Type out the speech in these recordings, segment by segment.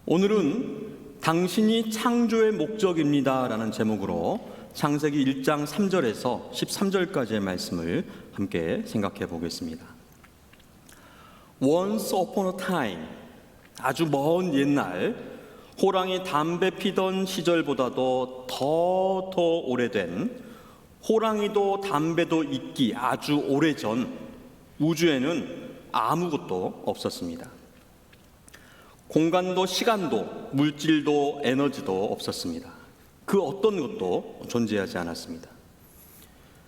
오늘은 당신이 창조의 목적입니다 라는 제목으로 창세기 1장 3절에서 13절까지의 말씀을 함께 생각해 보겠습니다. Once upon a time, 아주 먼 옛날, 호랑이 담배 피던 시절보다도 더 오래된, 호랑이도 담배도 있기 아주 오래전 우주에는 아무것도 없었습니다. 공간도 시간도 물질도 에너지도 없었습니다. 그 어떤 것도 존재하지 않았습니다.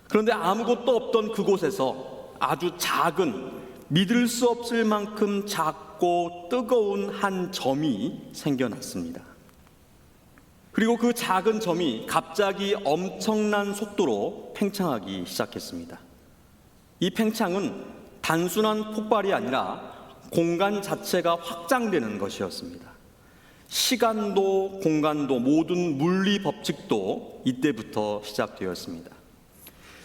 그런데 아무것도 없던 그곳에서 아주 작은, 믿을 수 없을 만큼 작고 뜨거운 한 점이 생겨났습니다. 그리고 그 작은 점이 갑자기 엄청난 속도로 팽창하기 시작했습니다. 이 팽창은 단순한 폭발이 아니라 공간 자체가 확장되는 것이었습니다. 시간도 공간도 모든 물리 법칙도 이때부터 시작되었습니다.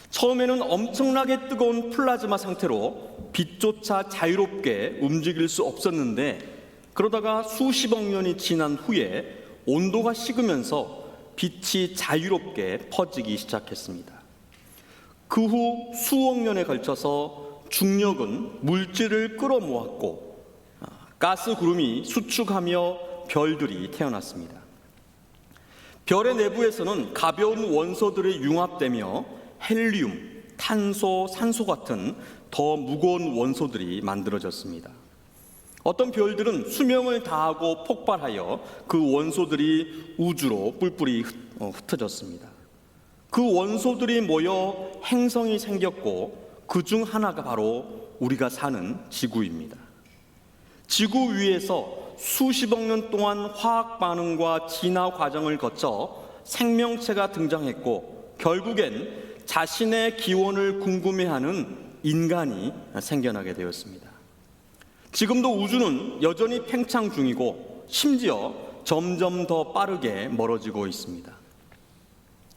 처음에는 엄청나게 뜨거운 플라즈마 상태로 빛조차 자유롭게 움직일 수 없었는데, 그러다가 수십억 년이 지난 후에 온도가 식으면서 빛이 자유롭게 퍼지기 시작했습니다. 그 후 수억 년에 걸쳐서 중력은 물질을 끌어모았고 가스 구름이 수축하며 별들이 태어났습니다. 별의 내부에서는 가벼운 원소들이 융합되며 헬리움, 탄소, 산소 같은 더 무거운 원소들이 만들어졌습니다. 어떤 별들은 수명을 다하고 폭발하여 그 원소들이 우주로 뿔뿔이 흩어졌습니다. 그 원소들이 모여 행성이 생겼고 그 중 하나가 바로 우리가 사는 지구입니다. 지구 위에서 수십억 년 동안 화학 반응과 진화 과정을 거쳐 생명체가 등장했고, 결국엔 자신의 기원을 궁금해하는 인간이 생겨나게 되었습니다. 지금도 우주는 여전히 팽창 중이고 심지어 점점 더 빠르게 멀어지고 있습니다.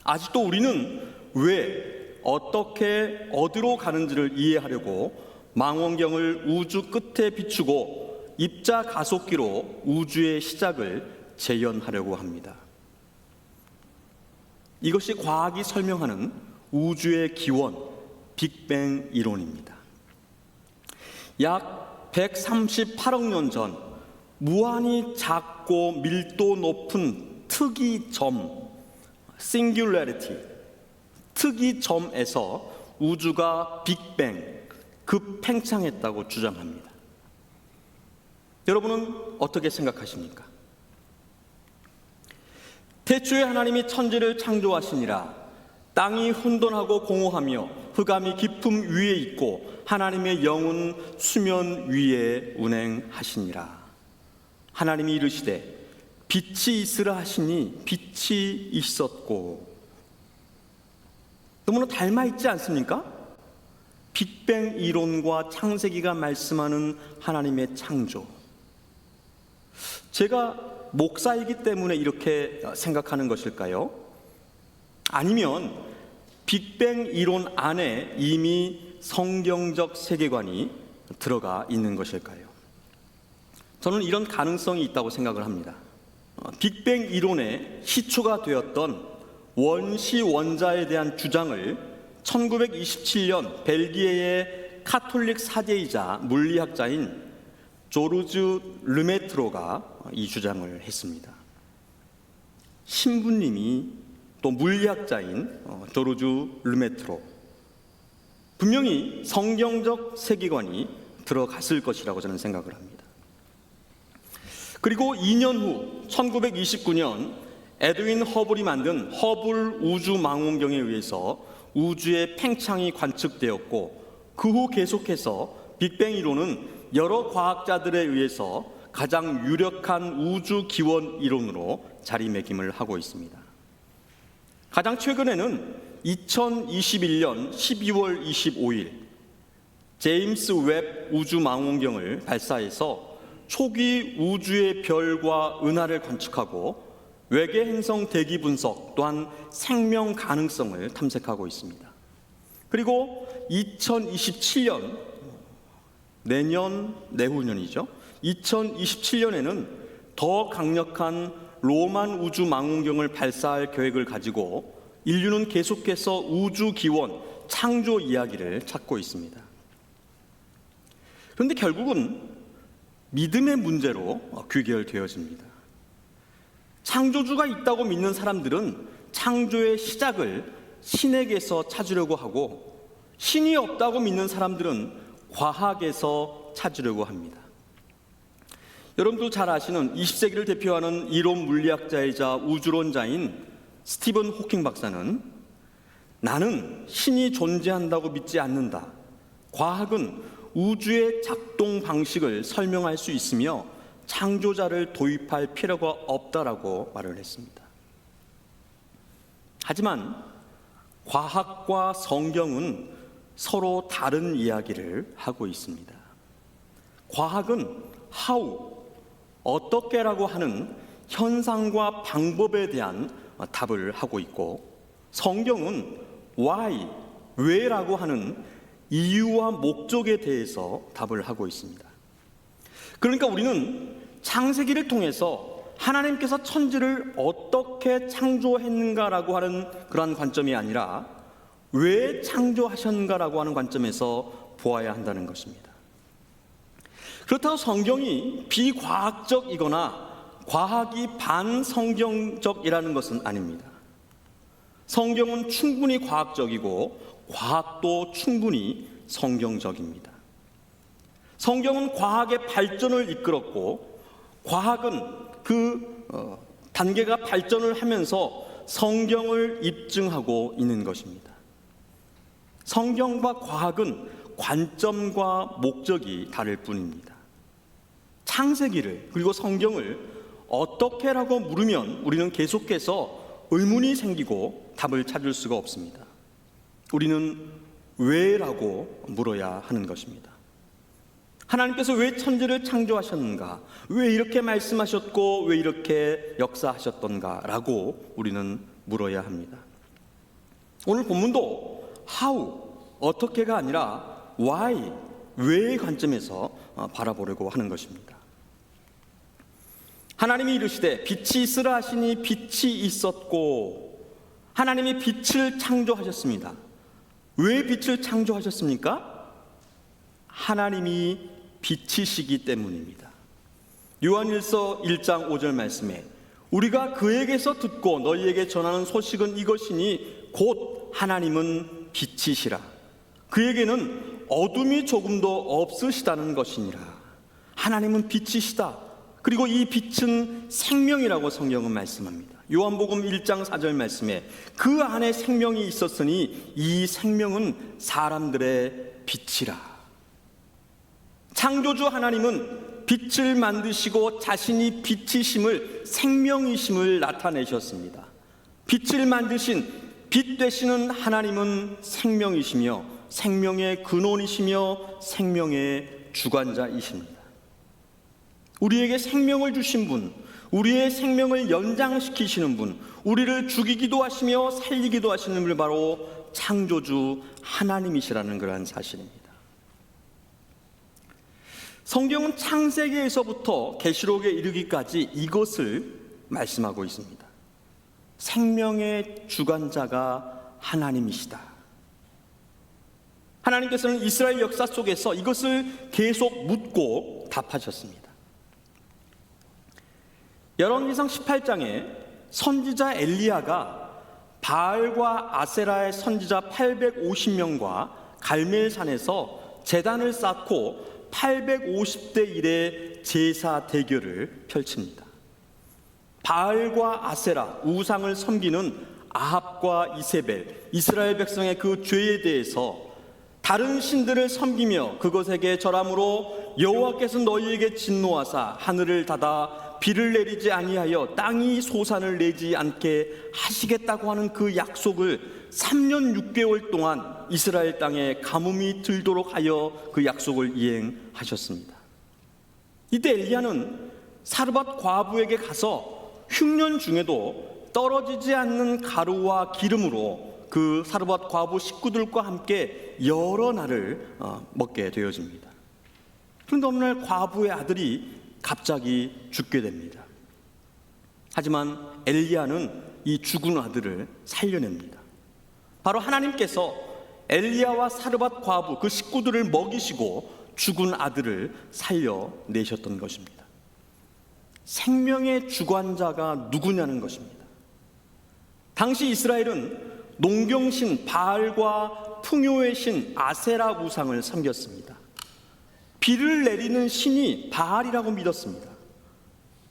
아직도 우리는 왜, 어떻게, 어디로 가는지를 이해하려고 망원경을 우주 끝에 비추고 입자 가속기로 우주의 시작을 재현하려고 합니다. 이것이 과학이 설명하는 우주의 기원, 빅뱅 이론입니다. 약 138억 년 전 무한히 작고 밀도 높은 특이점, singularity, 특이점에서 우주가 빅뱅, 급팽창했다고 주장합니다. 여러분은 어떻게 생각하십니까? 태초에 하나님이 천지를 창조하시니라. 땅이 혼돈하고 공허하며 흑암이 깊음 위에 있고 하나님의 영은 수면 위에 운행하시니라. 하나님이 이르시되 빛이 있으라 하시니 빛이 있었고. 너무나 닮아있지 않습니까? 빅뱅 이론과 창세기가 말씀하는 하나님의 창조. 제가 목사이기 때문에 이렇게 생각하는 것일까요? 아니면 빅뱅 이론 안에 이미 성경적 세계관이 들어가 있는 것일까요? 저는 이런 가능성이 있다고 생각을 합니다. 빅뱅 이론의 시초가 되었던 원시 원자에 대한 주장을 1927년 벨기에의 카톨릭 사제이자 물리학자인 조르주 르메트로가 이 주장을 했습니다. 신부님이 또 물리학자인 조르주 르메트로, 분명히 성경적 세계관이 들어갔을 것이라고 저는 생각을 합니다. 그리고 2년 후 1929년 에드윈 허블이 만든 허블 우주망원경에 의해서 우주의 팽창이 관측되었고, 그 후 계속해서 빅뱅 이론은 여러 과학자들에 의해서 가장 유력한 우주 기원 이론으로 자리매김을 하고 있습니다. 가장 최근에는 2021년 12월 25일 제임스 웹 우주망원경을 발사해서 초기 우주의 별과 은하를 관측하고 외계 행성 대기 분석 또한 생명 가능성을 탐색하고 있습니다. 그리고 2027년, 내후년이죠. 2027년에는 더 강력한 로만 우주 망원경을 발사할 계획을 가지고 인류는 계속해서 우주 기원, 창조 이야기를 찾고 있습니다. 그런데 결국은 믿음의 문제로 귀결되어집니다. 창조주가 있다고 믿는 사람들은 창조의 시작을 신에게서 찾으려고 하고, 신이 없다고 믿는 사람들은 과학에서 찾으려고 합니다. 여러분도 잘 아시는 20세기를 대표하는 이론 물리학자이자 우주론자인 스티븐 호킹 박사는 나는 신이 존재한다고 믿지 않는다. 과학은 우주의 작동 방식을 설명할 수 있으며 창조자를 도입할 필요가 없다라고 말을 했습니다. 하지만 과학과 성경은 서로 다른 이야기를 하고 있습니다. 과학은 how, 어떻게라고 하는 현상과 방법에 대한 답을 하고 있고, 성경은 why, 왜라고 하는 이유와 목적에 대해서 답을 하고 있습니다. 그러니까 우리는 창세기를 통해서 하나님께서 천지를 어떻게 창조했는가라고 하는 그러한 관점이 아니라 왜 창조하셨는가라고 하는 관점에서 보아야 한다는 것입니다. 그렇다고 성경이 비과학적이거나 과학이 반성경적이라는 것은 아닙니다. 성경은 충분히 과학적이고 과학도 충분히 성경적입니다. 성경은 과학의 발전을 이끌었고, 과학은 그 단계가 발전을 하면서 성경을 입증하고 있는 것입니다. 성경과 과학은 관점과 목적이 다를 뿐입니다. 창세기를, 그리고 성경을 어떻게라고 물으면 우리는 계속해서 의문이 생기고 답을 찾을 수가 없습니다. 우리는 왜라고 물어야 하는 것입니다. 하나님께서 왜 천지를 창조하셨는가? 왜 이렇게 말씀하셨고 왜 이렇게 역사하셨던가? 라고 우리는 물어야 합니다. 오늘 본문도 how, 어떻게가 아니라 why, 왜의 관점에서 바라보려고 하는 것입니다. 하나님이 이르시되 빛이 있으라 하시니 빛이 있었고, 하나님이 빛을 창조하셨습니다. 왜 빛을 창조하셨습니까? 하나님이 빛이시기 때문입니다. 요한일서 1장 5절 말씀에 우리가 그에게서 듣고 너희에게 전하는 소식은 이것이니 곧 하나님은 빛이시라. 그에게는 어둠이 조금도 없으시다는 것이니라. 하나님은 빛이시다. 그리고 이 빛은 생명이라고 성경은 말씀합니다. 요한복음 1장 4절 말씀에 그 안에 생명이 있었으니 이 생명은 사람들의 빛이라. 창조주 하나님은 빛을 만드시고 자신이 빛이심을, 생명이심을 나타내셨습니다. 빛을 만드신, 빛 되시는 하나님은 생명이시며 생명의 근원이시며 생명의 주관자이십니다. 우리에게 생명을 주신 분, 우리의 생명을 연장시키시는 분, 우리를 죽이기도 하시며 살리기도 하시는 분, 바로 창조주 하나님이시라는 그러한 사실입니다. 성경은 창세기에서부터 계시록에 이르기까지 이것을 말씀하고 있습니다. 생명의 주관자가 하나님이시다. 하나님께서는 이스라엘 역사 속에서 이것을 계속 묻고 답하셨습니다. 열왕기상 18장에 선지자 엘리야가 바알과 아세라의 선지자 850명과 갈멜산에서 제단을 쌓고 850대 1의 제사 대결을 펼칩니다. 바알과 아세라, 우상을 섬기는 아합과 이세벨, 이스라엘 백성의 그 죄에 대해서 다른 신들을 섬기며 그것에게 절함으로 여호와께서 너희에게 진노하사 하늘을 닫아 비를 내리지 아니하여 땅이 소산을 내지 않게 하시겠다고 하는 그 약속을 3년 6개월 동안 이스라엘 땅에 가뭄이 들도록 하여 그 약속을 이행하셨습니다. 이때 엘리야는 사르밧 과부에게 가서 흉년 중에도 떨어지지 않는 가루와 기름으로 그 사르밧 과부 식구들과 함께 여러 날을 먹게 되어집니다. 그런데 어느 날 과부의 아들이 갑자기 죽게 됩니다. 하지만 엘리야는 이 죽은 아들을 살려냅니다. 바로 하나님께서 엘리야와 사르밧 과부 그 식구들을 먹이시고 죽은 아들을 살려내셨던 것입니다. 생명의 주관자가 누구냐는 것입니다. 당시 이스라엘은 농경신 바알과 풍요의 신 아세라 우상을 섬겼습니다. 비를 내리는 신이 바알이라고 믿었습니다.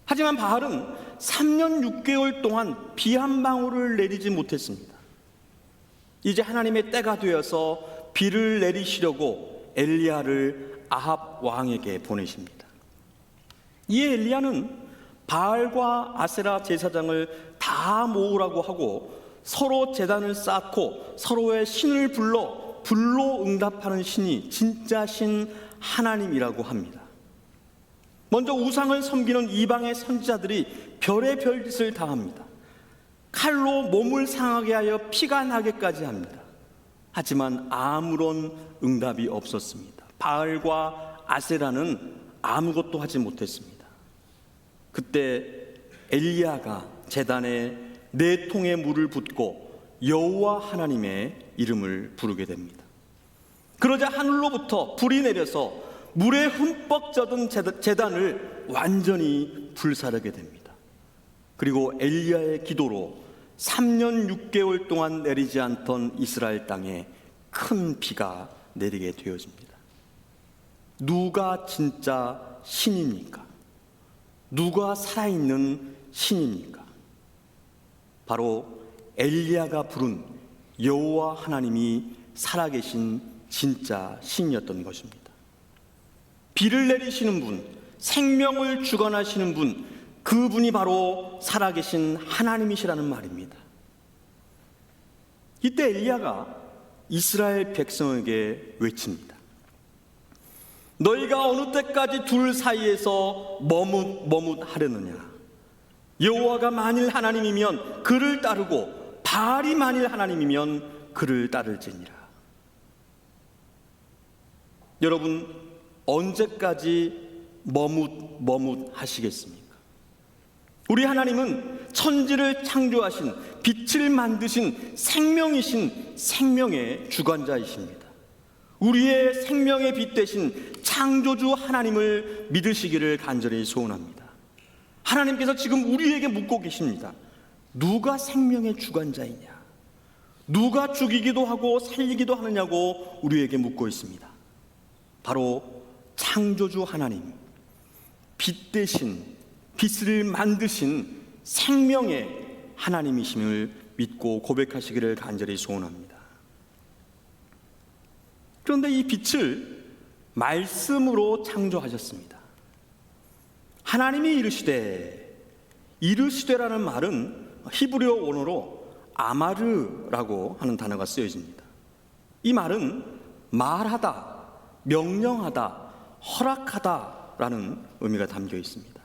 하지만 바알은 3년 6개월 동안 비 한 방울을 내리지 못했습니다. 이제 하나님의 때가 되어서 비를 내리시려고 엘리야를 아합 왕에게 보내십니다. 이에 엘리야는 바알과 아세라 제사장을 다 모으라고 하고 서로 제단을 쌓고 서로의 신을 불러 불로 응답하는 신이 진짜 신 하나님이라고 합니다. 먼저 우상을 섬기는 이방의 선지자들이 별의 별짓을 당합니다. 칼로 몸을 상하게 하여 피가 나게까지 합니다. 하지만 아무런 응답이 없었습니다. 바알과 아세라는 아무것도 하지 못했습니다. 그때 엘리야가 제단에 4통의 물을 붓고 여호와 하나님의 이름을 부르게 됩니다. 그러자 하늘로부터 불이 내려서 물에 흠뻑 젖은 제단을 완전히 불사르게 됩니다. 그리고 엘리야의 기도로 3년 6개월 동안 내리지 않던 이스라엘 땅에 큰 비가 내리게 되어집니다. 누가 진짜 신입니까? 누가 살아있는 신입니까? 바로 엘리야가 부른 여호와 하나님이 살아계신 진짜 신이었던 것입니다. 비를 내리시는 분, 생명을 주관하시는 분, 그분이 바로 살아계신 하나님이시라는 말입니다. 이때 엘리야가 이스라엘 백성에게 외칩니다. 너희가 어느 때까지 둘 사이에서 머뭇하려느냐? 여호와가 만일 하나님이면 그를 따르고 바알이 만일 하나님이면 그를 따를지니라. 여러분, 언제까지 머뭇하시겠습니까? 우리 하나님은 천지를 창조하신, 빛을 만드신 생명이신 생명의 주관자이십니다. 우리의 생명의 빛 되신 창조주 하나님을 믿으시기를 간절히 소원합니다. 하나님께서 지금 우리에게 묻고 계십니다. 누가 생명의 주관자이냐? 누가 죽이기도 하고 살리기도 하느냐고 우리에게 묻고 있습니다. 바로 창조주 하나님, 빛 되신, 빛을 만드신 생명의 하나님이심을 믿고 고백하시기를 간절히 소원합니다. 그런데 이 빛을 말씀으로 창조하셨습니다. 하나님이 이르시되라는 말은 히브리어 원어로 아마르라고 하는 단어가 쓰여집니다. 이 말은 말하다, 명령하다, 허락하다라는 의미가 담겨 있습니다.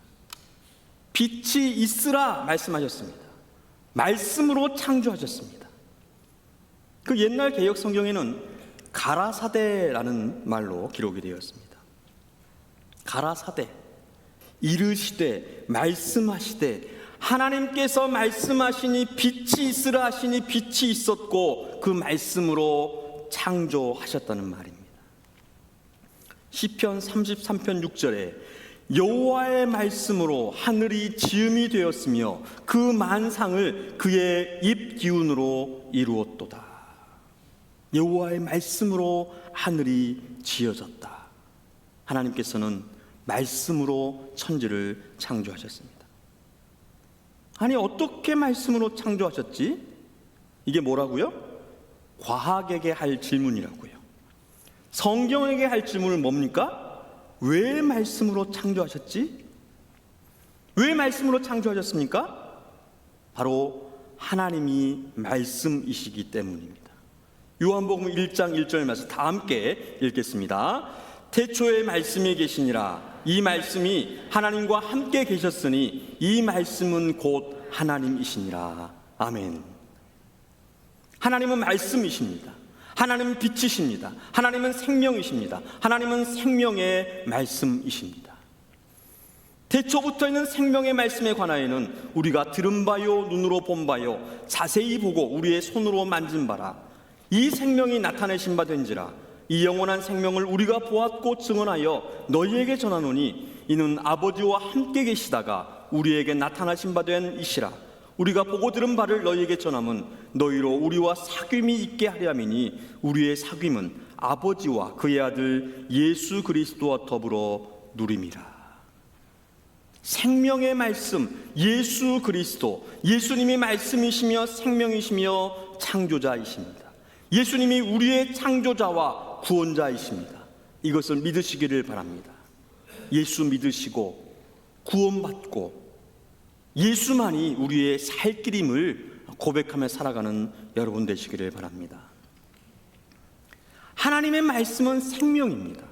빛이 있으라 말씀하셨습니다. 말씀으로 창조하셨습니다. 그 옛날 개역 성경에는 가라사대라는 말로 기록이 되었습니다. 가라사대, 이르시되, 말씀하시되, 하나님께서 말씀하시니 빛이 있으라 하시니 빛이 있었고 그 말씀으로 창조하셨다는 말입니다. 시편 33편 6절에 여호와의 말씀으로 하늘이 지음이 되었으며 그 만상을 그의 입 기운으로 이루었도다. 여호와의 말씀으로 하늘이 지어졌다. 하나님께서는 말씀으로 천지를 창조하셨습니다. 아니, 어떻게 말씀으로 창조하셨지? 이게 뭐라고요? 과학에게 할 질문이라고요. 성경에게 할 질문은 뭡니까? 왜 말씀으로 창조하셨지? 왜 말씀으로 창조하셨습니까? 바로 하나님이 말씀이시기 때문입니다. 요한복음 1장 1절 말씀 다 함께 읽겠습니다. 태초에 말씀이 계시니라. 이 말씀이 하나님과 함께 계셨으니 이 말씀은 곧 하나님이시니라. 아멘. 하나님은 말씀이십니다. 하나님은 빛이십니다. 하나님은 생명이십니다. 하나님은 생명의 말씀이십니다. 태초부터 있는 생명의 말씀에 관하여는 우리가 들은 바요 눈으로 본 바요 자세히 보고 우리의 손으로 만진 바라. 이 생명이 나타내신 바 된지라. 이 영원한 생명을 우리가 보았고 증언하여 너희에게 전하노니 이는 아버지와 함께 계시다가 우리에게 나타나신 바 된 이시라. 우리가 보고 들은 바를 너희에게 전함은 너희로 우리와 사귐이 있게 하려 함이니 우리의 사귐은 아버지와 그의 아들 예수 그리스도와 더불어 누림이라. 생명의 말씀 예수 그리스도, 예수님이 말씀이시며 생명이시며 창조자이십니다. 예수님이 우리의 창조자와 구원자이십니다. 이것을 믿으시기를 바랍니다. 예수 믿으시고 구원받고 예수만이 우리의 살 길임을 고백하며 살아가는 여러분 되시기를 바랍니다. 하나님의 말씀은 생명입니다.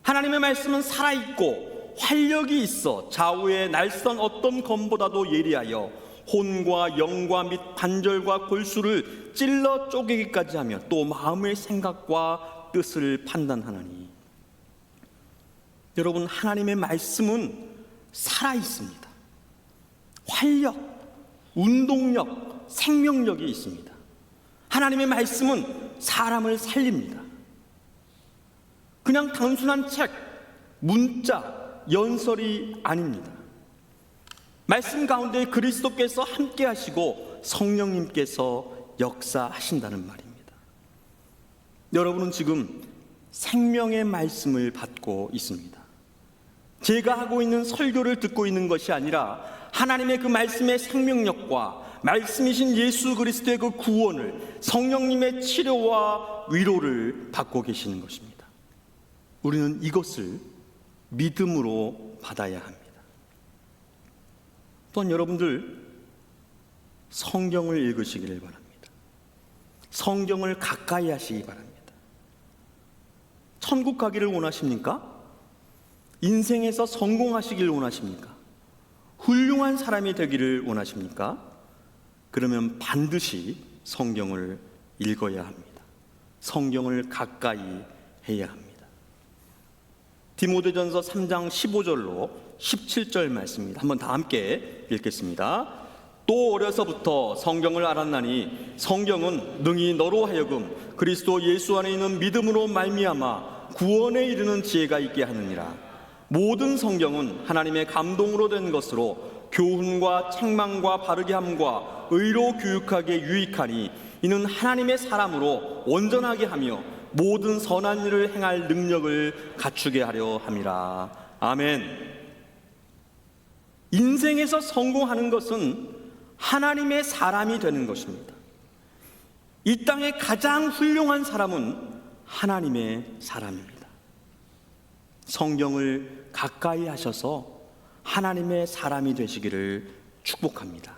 하나님의 말씀은 살아있고 활력이 있어 좌우의 날선 어떤 검보다도 예리하여 혼과 영과 및 관절과 골수를 찔러 쪼개기까지 하며 또 마음의 생각과 뜻을 판단하나니. 여러분, 하나님의 말씀은 살아있습니다. 활력, 운동력, 생명력이 있습니다. 하나님의 말씀은 사람을 살립니다. 그냥 단순한 책, 문자, 연설이 아닙니다. 말씀 가운데 그리스도께서 함께 하시고 성령님께서 역사하신다는 말입니다. 여러분은 지금 생명의 말씀을 받고 있습니다. 제가 하고 있는 설교를 듣고 있는 것이 아니라 하나님의 그 말씀의 생명력과 말씀이신 예수 그리스도의 그 구원을, 성령님의 치료와 위로를 받고 계시는 것입니다. 우리는 이것을 믿음으로 받아야 합니다. 또한 여러분들 성경을 읽으시기를 바랍니다. 성경을 가까이 하시기 바랍니다. 천국 가기를 원하십니까? 인생에서 성공하시길 원하십니까? 훌륭한 사람이 되기를 원하십니까? 그러면 반드시 성경을 읽어야 합니다. 성경을 가까이 해야 합니다. 디모데전서 3장 15절로 17절 말씀입니다. 한번 다 함께 읽겠습니다. 또 어려서부터 성경을 알았나니 성경은 능히 너로 하여금 그리스도 예수 안에 있는 믿음으로 말미암아 구원에 이르는 지혜가 있게 하느니라. 모든 성경은 하나님의 감동으로 된 것으로 교훈과 책망과 바르게 함과 의로 교육하게 유익하니 이는 하나님의 사람으로 온전하게 하며 모든 선한 일을 행할 능력을 갖추게 하려 함이라. 아멘. 인생에서 성공하는 것은 하나님의 사람이 되는 것입니다. 이 땅의 가장 훌륭한 사람은 하나님의 사람입니다. 성경을 가까이 하셔서 하나님의 사람이 되시기를 축복합니다.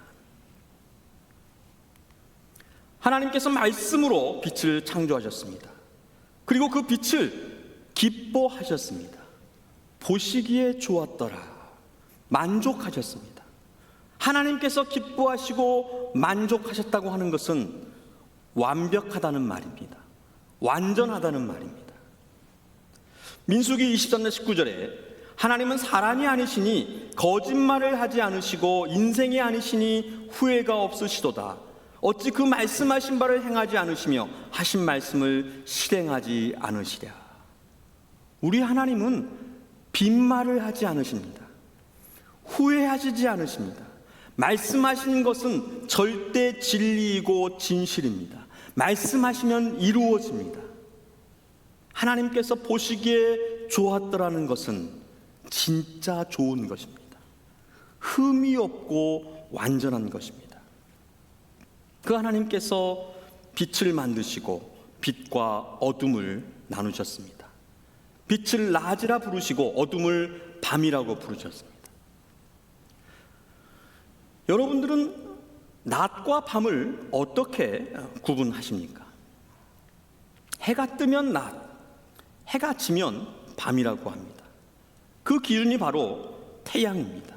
하나님께서 말씀으로 빛을 창조하셨습니다. 그리고 그 빛을 기뻐하셨습니다. 보시기에 좋았더라. 만족하셨습니다. 하나님께서 기뻐하시고 만족하셨다고 하는 것은 완벽하다는 말입니다. 완전하다는 말입니다. 민수기 23장 19절에 하나님은 사람이 아니시니 거짓말을 하지 않으시고 인생이 아니시니 후회가 없으시도다. 어찌 그 말씀하신 바를 행하지 않으시며 하신 말씀을 실행하지 않으시랴. 우리 하나님은 빈말을 하지 않으십니다. 후회하시지 않으십니다. 말씀하시는 것은 절대 진리이고 진실입니다. 말씀하시면 이루어집니다. 하나님께서 보시기에 좋았더라는 것은 진짜 좋은 것입니다. 흠이 없고 완전한 것입니다. 그 하나님께서 빛을 만드시고 빛과 어둠을 나누셨습니다. 빛을 낮이라 부르시고 어둠을 밤이라고 부르셨습니다. 여러분들은 낮과 밤을 어떻게 구분하십니까? 해가 뜨면 낮, 해가 지면 밤이라고 합니다. 그 기준이 바로 태양입니다.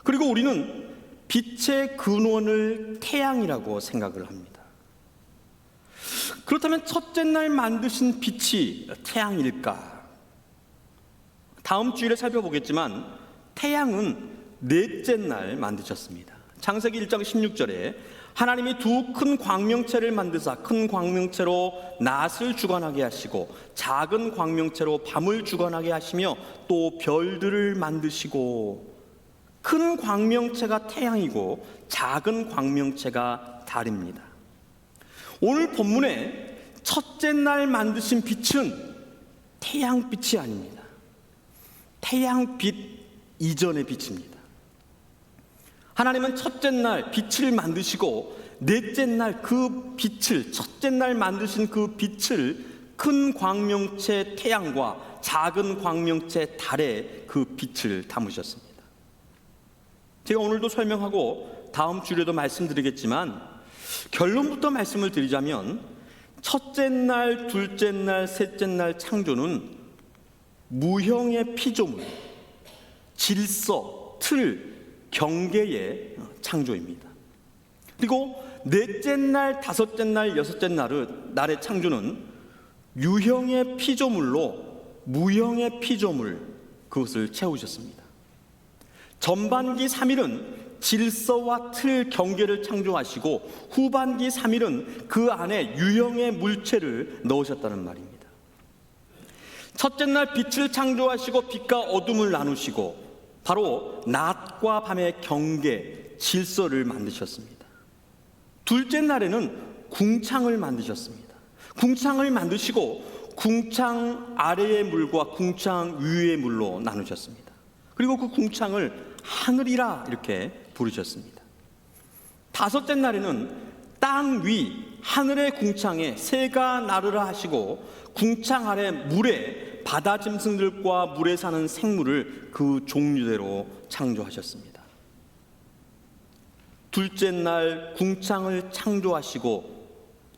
그리고 우리는 빛의 근원을 태양이라고 생각을 합니다. 그렇다면 첫째 날 만드신 빛이 태양일까? 다음 주일에 살펴보겠지만 태양은 넷째 날 만드셨습니다. 창세기 1장 16절에 하나님이 두 큰 광명체를 만드사 큰 광명체로 낮을 주관하게 하시고 작은 광명체로 밤을 주관하게 하시며 또 별들을 만드시고, 큰 광명체가 태양이고 작은 광명체가 달입니다. 오늘 본문에 첫째 날 만드신 빛은 태양빛이 아닙니다. 태양빛 이전의 빛입니다. 하나님은 첫째 날 빛을 만드시고 넷째 날 그 빛을, 첫째 날 만드신 그 빛을 큰 광명체 태양과 작은 광명체 달에 그 빛을 담으셨습니다. 제가 오늘도 설명하고 다음 주에도 말씀드리겠지만 결론부터 말씀을 드리자면 첫째 날, 둘째 날, 셋째 날 창조는 무형의 피조물, 질서, 틀, 경계의 창조입니다. 그리고 넷째 날, 다섯째 날, 여섯째 날의 창조는 유형의 피조물로 무형의 피조물, 그것을 채우셨습니다. 전반기 3일은 질서와 틀, 경계를 창조하시고 후반기 3일은 그 안에 유형의 물체를 넣으셨다는 말입니다. 첫째 날 빛을 창조하시고 빛과 어둠을 나누시고 바로 낮과 밤의 경계, 질서를 만드셨습니다. 둘째 날에는 궁창을 만드셨습니다. 궁창을 만드시고 궁창 아래의 물과 궁창 위의 물로 나누셨습니다. 그리고 그 궁창을 하늘이라 이렇게 부르셨습니다. 다섯째 날에는 땅 위 하늘의 궁창에 새가 나르라 하시고 궁창 아래 물에 바다 짐승들과 물에 사는 생물을 그 종류대로 창조하셨습니다. 둘째 날 궁창을 창조하시고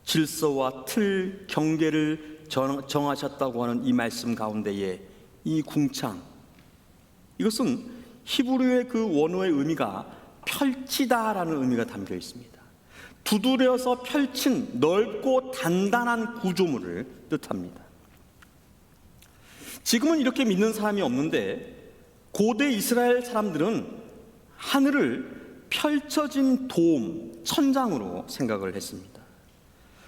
질서와 틀, 경계를 정하셨다고 하는 이 말씀 가운데에 이 궁창, 이것은 히브리어의 그 원어의 의미가 펼치다라는 의미가 담겨 있습니다. 두드려서 펼친 넓고 단단한 구조물을 뜻합니다. 지금은 이렇게 믿는 사람이 없는데 고대 이스라엘 사람들은 하늘을 펼쳐진 돔, 천장으로 생각을 했습니다.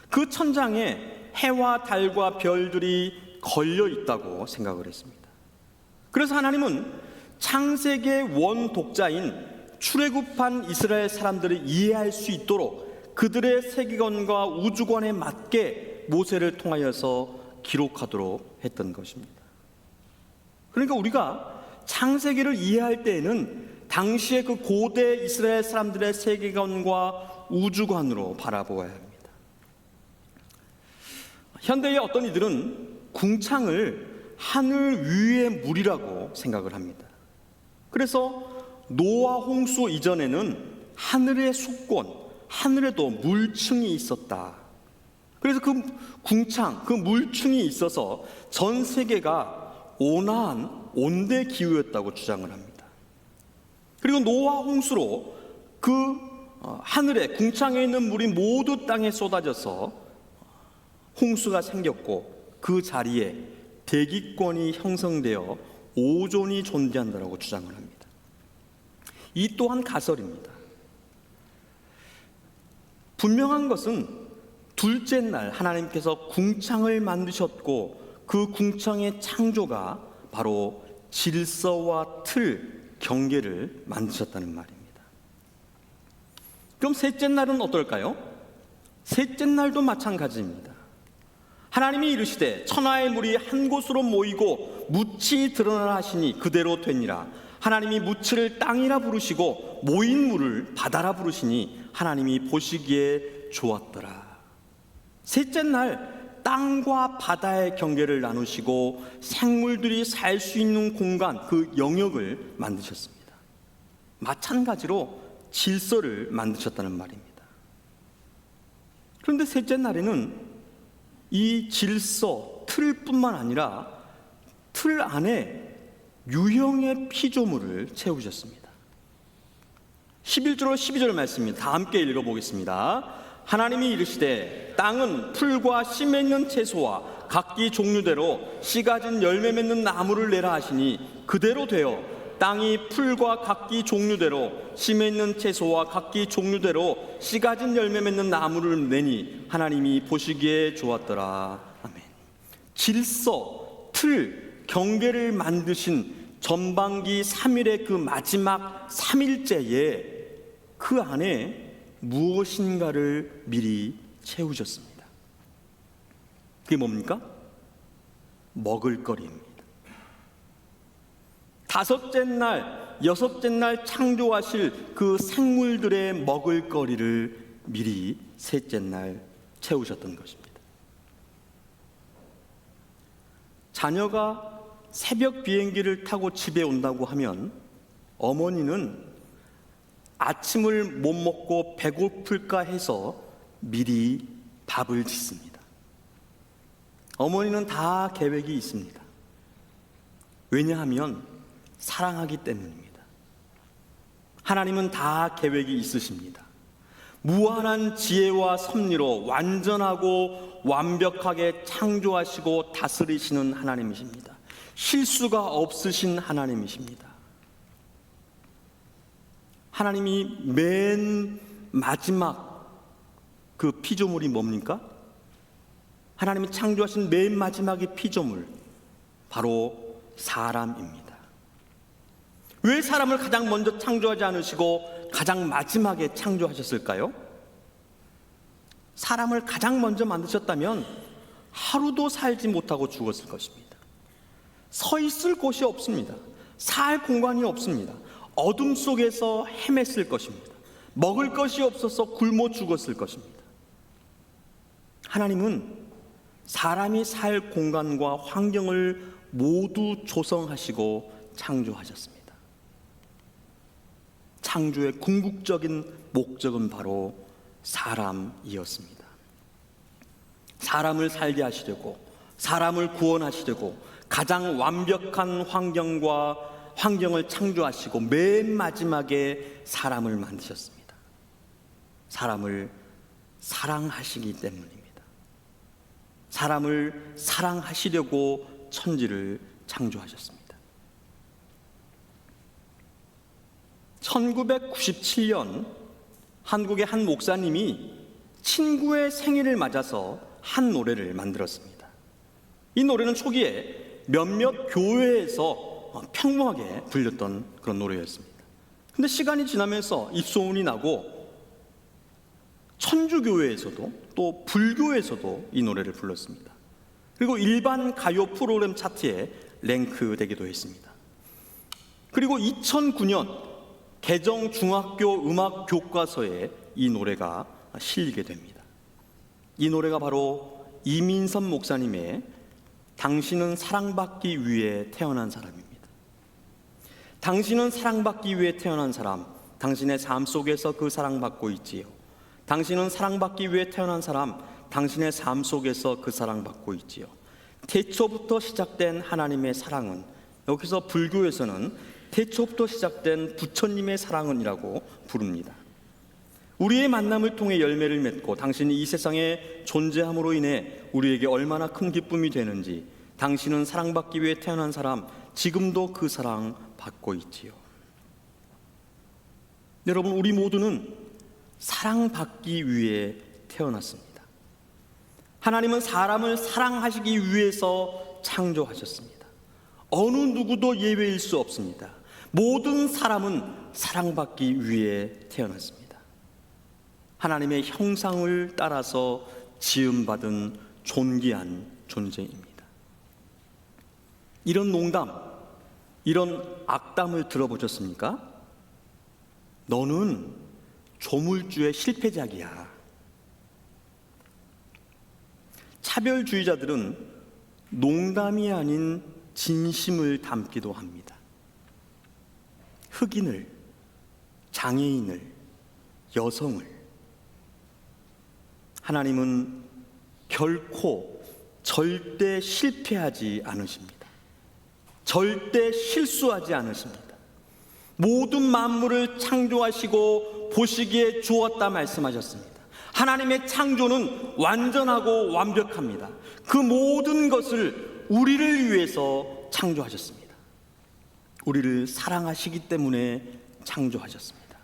그 천장에 해와 달과 별들이 걸려 있다고 생각을 했습니다. 그래서 하나님은 창세기의 원독자인 출애굽한 이스라엘 사람들을 이해할 수 있도록 그들의 세계관과 우주관에 맞게 모세를 통하여서 기록하도록 했던 것입니다. 그러니까 우리가 창세기를 이해할 때에는 당시의 그 고대 이스라엘 사람들의 세계관과 우주관으로 바라보아야 합니다. 현대의 어떤 이들은 궁창을 하늘 위의 물이라고 생각을 합니다. 그래서 노아 홍수 이전에는 하늘의 수권, 하늘에도 물층이 있었다. 그래서 그 궁창, 그 물층이 있어서 전 세계가 온화한 온대 기후였다고 주장을 합니다. 그리고 노아 홍수로 그 하늘에 궁창에 있는 물이 모두 땅에 쏟아져서 홍수가 생겼고 그 자리에 대기권이 형성되어 오존이 존재한다고 주장을 합니다. 이 또한 가설입니다. 분명한 것은 둘째 날 하나님께서 궁창을 만드셨고 그 궁창의 창조가 바로 질서와 틀, 경계를 만드셨다는 말입니다. 그럼 셋째 날은 어떨까요? 셋째 날도 마찬가지입니다. 하나님이 이르시되 천하의 물이 한 곳으로 모이고 묻이 드러나라 하시니 그대로 되니라. 하나님이 묻을 땅이라 부르시고 모인 물을 바다라 부르시니 하나님이 보시기에 좋았더라. 셋째 날 땅과 바다의 경계를 나누시고 생물들이 살 수 있는 공간, 그 영역을 만드셨습니다. 마찬가지로 질서를 만드셨다는 말입니다. 그런데 셋째 날에는 이 질서, 틀뿐만 아니라 틀 안에 유형의 피조물을 채우셨습니다. 11절 12절 말씀입니다. 다 함께 읽어보겠습니다. 하나님이 이르시되 땅은 풀과 씨 맺는 채소와 각기 종류대로 씨 가진 열매 맺는 나무를 내라 하시니 그대로 되어 땅이 풀과 각기 종류대로 씨 맺는 채소와 각기 종류대로 씨 가진 열매 맺는 나무를 내니 하나님이 보시기에 좋았더라. 아멘. 질서, 틀, 경계를 만드신 전반기 3일의 그 마지막 3일째에 그 안에 무엇인가를 미리 채우셨습니다. 그게 뭡니까? 먹을거리입니다. 다섯째 날, 여섯째 날 창조하실 그 생물들의 먹을거리를 미리 셋째 날 채우셨던 것입니다. 자녀가 새벽 비행기를 타고 집에 온다고 하면 어머니는 아침을 못 먹고 배고플까 해서 미리 밥을 짓습니다. 어머니는 다 계획이 있습니다. 왜냐하면 사랑하기 때문입니다. 하나님은 다 계획이 있으십니다. 무한한 지혜와 섭리로 완전하고 완벽하게 창조하시고 다스리시는 하나님이십니다. 실수가 없으신 하나님이십니다. 하나님이 맨 마지막 그 피조물이 뭡니까? 하나님이 창조하신 맨 마지막의 피조물, 바로 사람입니다. 왜 사람을 가장 먼저 창조하지 않으시고 가장 마지막에 창조하셨을까요? 사람을 가장 먼저 만드셨다면 하루도 살지 못하고 죽었을 것입니다. 서 있을 곳이 없습니다. 살 공간이 없습니다. 어둠 속에서 헤맸을 것입니다. 먹을 것이 없어서 굶어 죽었을 것입니다. 하나님은 사람이 살 공간과 환경을 모두 조성하시고 창조하셨습니다. 창조의 궁극적인 목적은 바로 사람이었습니다. 사람을 살게 하시려고, 사람을 구원하시려고 가장 완벽한 환경을 창조하시고 맨 마지막에 사람을 만드셨습니다. 사람을 사랑하시기 때문입니다. 사람을 사랑하시려고 천지를 창조하셨습니다. 1997년 한국의 한 목사님이 친구의 생일을 맞아서 한 노래를 만들었습니다. 이 노래는 초기에 몇몇 교회에서 평범하게 불렸던 그런 노래였습니다. 근데 시간이 지나면서 입소문이 나고 천주교회에서도 또 불교에서도 이 노래를 불렀습니다. 그리고 일반 가요 프로그램 차트에 랭크되기도 했습니다. 그리고 2009년 개정 중학교 음악 교과서에 이 노래가 실리게 됩니다. 이 노래가 바로 이민선 목사님의 당신은 사랑받기 위해 태어난 사람입니다. 당신은 사랑받기 위해 태어난 사람, 당신의 삶 속에서 그 사랑받고 있지요. 당신은 사랑받기 위해 태어난 사람, 당신의 삶 속에서 그 사랑받고 있지요. 태초부터 시작된 하나님의 사랑은, 여기서 불교에서는 태초부터 시작된 부처님의 사랑은이라고 부릅니다. 우리의 만남을 통해 열매를 맺고 당신이 이 세상에 존재함으로 인해 우리에게 얼마나 큰 기쁨이 되는지, 당신은 사랑받기 위해 태어난 사람, 지금도 그 사랑 받고 있지요. 여러분, 우리 모두는 사랑받기 위해 태어났습니다. 하나님은 사람을 사랑하시기 위해서 창조하셨습니다. 어느 누구도 예외일 수 없습니다. 모든 사람은 사랑받기 위해 태어났습니다. 하나님의 형상을 따라서 지음받은 존귀한 존재입니다. 이런 농담, 이런 악담을 들어보셨습니까? 너는 조물주의 실패작이야. 차별주의자들은 농담이 아닌 진심을 담기도 합니다. 흑인을, 장애인을, 여성을. 하나님은 결코 절대 실패하지 않으십니다. 절대 실수하지 않으십니다. 모든 만물을 창조하시고 보시기에 좋았다 말씀하셨습니다. 하나님의 창조는 완전하고 완벽합니다. 그 모든 것을 우리를 위해서 창조하셨습니다. 우리를 사랑하시기 때문에 창조하셨습니다.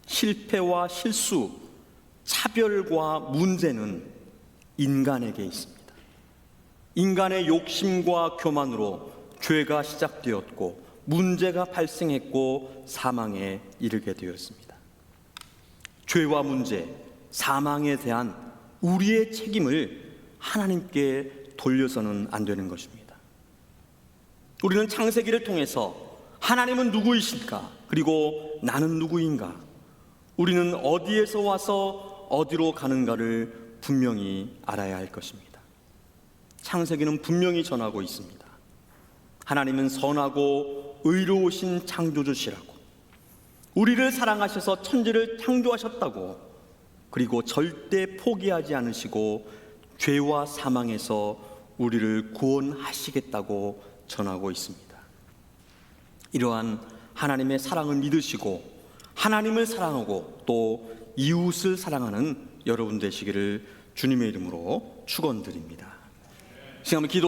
실패와 실수, 차별과 문제는 인간에게 있습니다. 인간의 욕심과 교만으로 죄가 시작되었고 문제가 발생했고 사망에 이르게 되었습니다. 죄와 문제, 사망에 대한 우리의 책임을 하나님께 돌려서는 안 되는 것입니다. 우리는 창세기를 통해서 하나님은 누구이실까? 그리고 나는 누구인가? 우리는 어디에서 와서 어디로 가는가를 분명히 알아야 할 것입니다. 창세기는 분명히 전하고 있습니다. 하나님은 선하고 의로우신 창조주시라고, 우리를 사랑하셔서 천지를 창조하셨다고, 그리고 절대 포기하지 않으시고 죄와 사망에서 우리를 구원하시겠다고 전하고 있습니다. 이러한 하나님의 사랑을 믿으시고 하나님을 사랑하고 또 이웃을 사랑하는 여러분 되시기를 주님의 이름으로 축원드립니다. 지금 기도